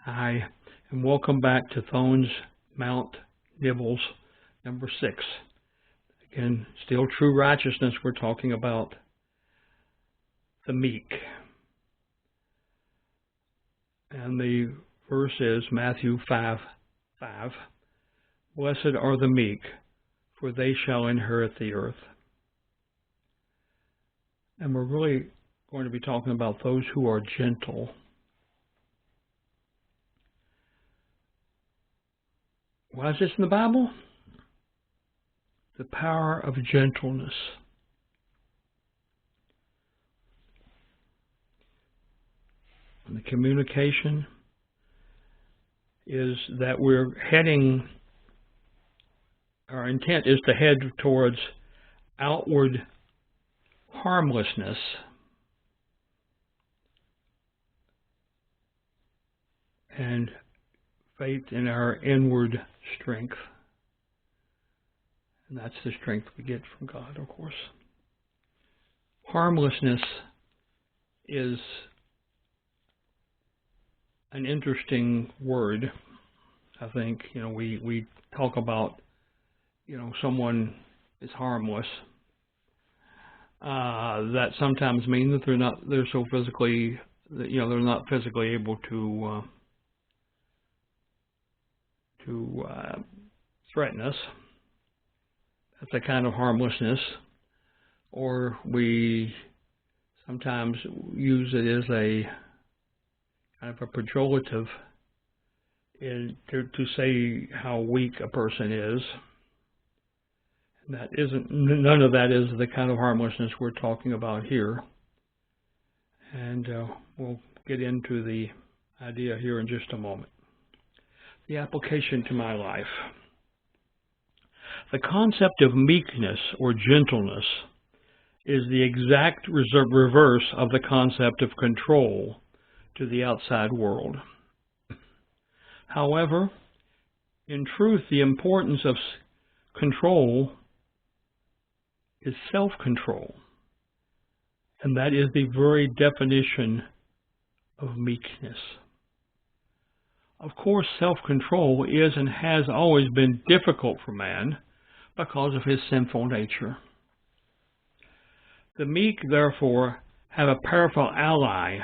Hi, and welcome back to Thone's Mount Nibbles, number 6. Again, still true righteousness. We're talking about the meek. And the verse is Matthew 5:5. Blessed are the meek, for they shall inherit the earth. And we're really going to be talking about those who are gentle. Why is this in the Bible? The power of gentleness. And the communication is that our intent is to head towards outward harmlessness and faith in our inward strength. And that's the strength we get from God, of course. Harmlessness is an interesting word. I think, we talk about, someone is harmless. That sometimes means that they're not physically able to threaten us. That's a kind of harmlessness. Or we sometimes use it as a kind of a pejorative to say how weak a person is. None of that is the kind of harmlessness we're talking about here. And we'll get into the idea here in just a moment. The application to my life. The concept of meekness or gentleness is the exact reverse of the concept of control to the outside world. However, in truth, the importance of control is self-control, and that is the very definition of meekness. Of course, self-control is and has always been difficult for man because of his sinful nature. The meek, therefore, have a powerful ally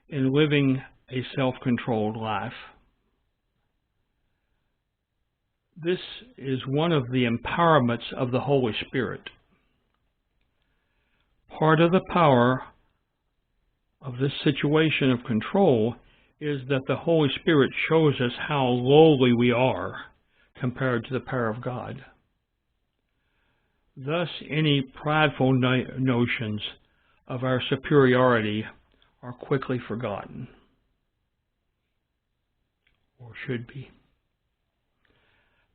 in living a self-controlled life. This is one of the empowerments of the Holy Spirit. Part of the power of this situation of control is that the Holy Spirit shows us how lowly we are compared to the power of God. Thus, any prideful notions of our superiority are quickly forgotten, or should be.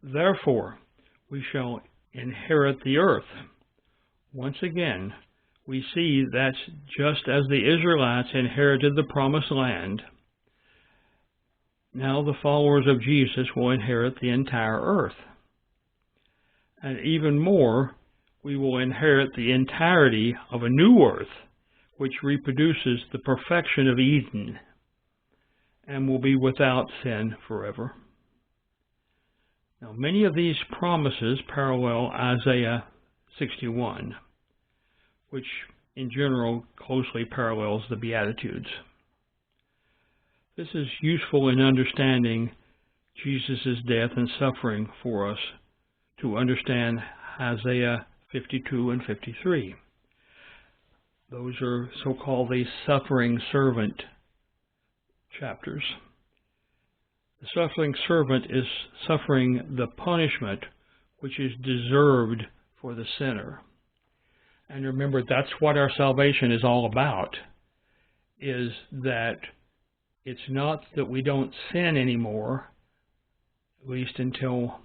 Therefore, we shall inherit the earth. Once again, we see that just as the Israelites inherited the promised land, now the followers of Jesus will inherit the entire earth. And even more, we will inherit the entirety of a new earth, which reproduces the perfection of Eden and will be without sin forever. Now, many of these promises parallel Isaiah 61, which in general closely parallels the Beatitudes. This is useful in understanding Jesus' death and suffering for us to understand Isaiah 52 and 53. Those are so-called the suffering servant chapters. The suffering servant is suffering the punishment which is deserved for the sinner. And remember, that's what our salvation is all about, is that it's not that we don't sin anymore, at least until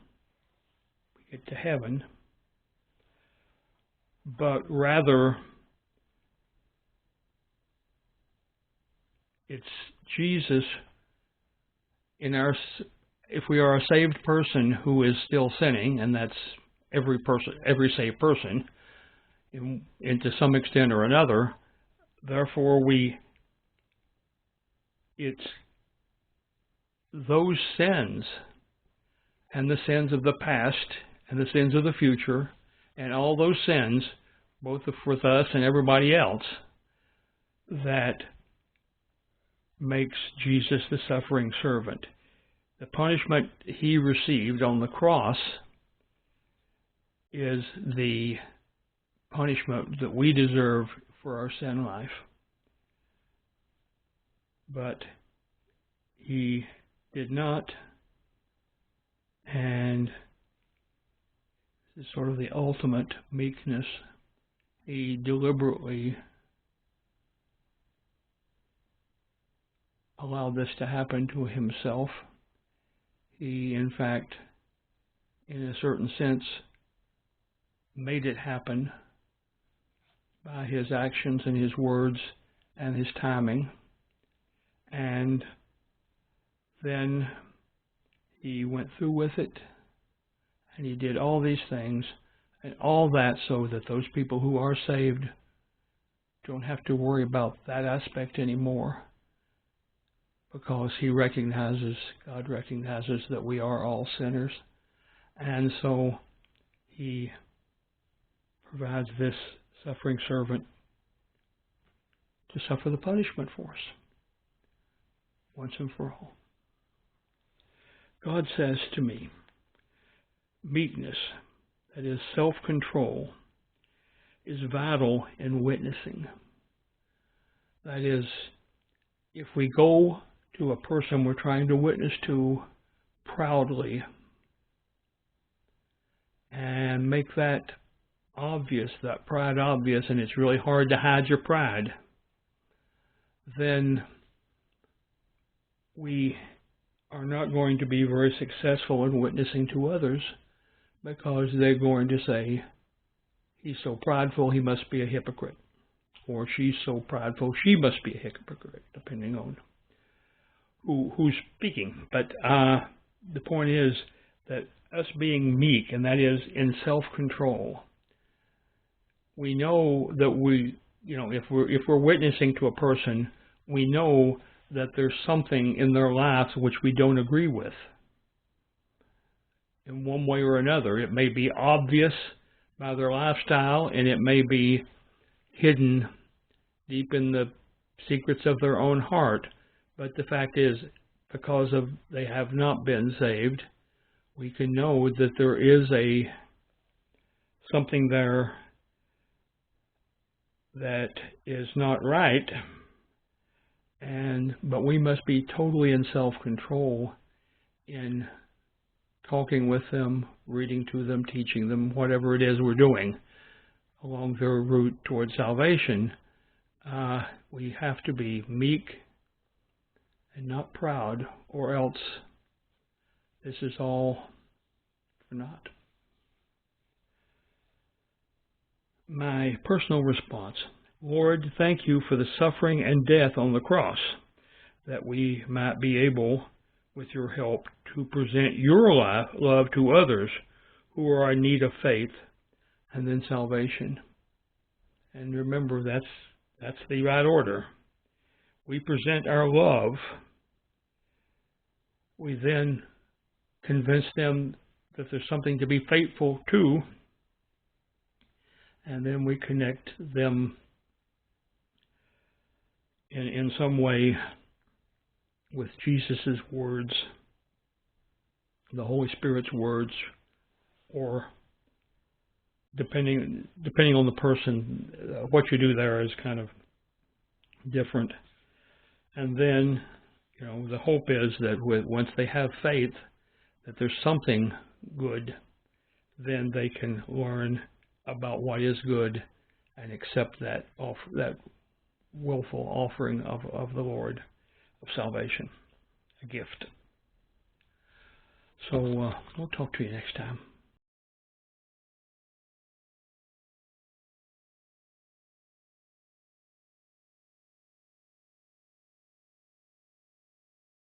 we get to heaven, but rather it's Jesus if we are a saved person who is still sinning, and that's every saved person, and to some extent or another, therefore it's those sins and the sins of the past and the sins of the future and all those sins, both with us and everybody else, that makes Jesus the suffering servant. The punishment he received on the cross is the punishment that we deserve for our sin life. But he did not, and this is sort of the ultimate meekness. He deliberately allowed this to happen to himself. He, in fact, in a certain sense, made it happen by his actions and his words and his timing. And then he went through with it, and he did all these things, and all that so that those people who are saved don't have to worry about that aspect anymore, because God recognizes that we are all sinners. And so he provides this suffering servant to suffer the punishment for us once and for all. God says to me, meekness, that is self-control, is vital in witnessing. That is, if we go to a person we're trying to witness to proudly and make that obvious, that pride obvious, and it's really hard to hide your pride, then we are not going to be very successful in witnessing to others, because they're going to say, he's so prideful, he must be a hypocrite. Or she's so prideful, she must be a hypocrite, depending on who's speaking. But the point is that us being meek, and that is in self-control, we know that if we're witnessing to a person, we know that there's something in their lives which we don't agree with. In one way or another, it may be obvious by their lifestyle, and it may be hidden deep in the secrets of their own heart. But the fact is, because they have not been saved, we can know that there is something there that is not right, but we must be totally in self-control in talking with them, reading to them, teaching them, whatever it is we're doing along their route towards salvation. We have to be meek and not proud, or else this is all for naught. My personal response: Lord, thank you for the suffering and death on the cross, that we might be able, with your help, to present your love to others who are in need of faith and then salvation. And remember, that's the right order. We present our love. We then convince them that there's something to be faithful to, and then we connect them in some way with Jesus' words, the Holy Spirit's words, or depending on the person, what you do there is kind of different. And then, the hope is that once they have faith that there's something good, then they can learn about what is good and accept that willful offering of the Lord of salvation, a gift. So we'll talk to you next time.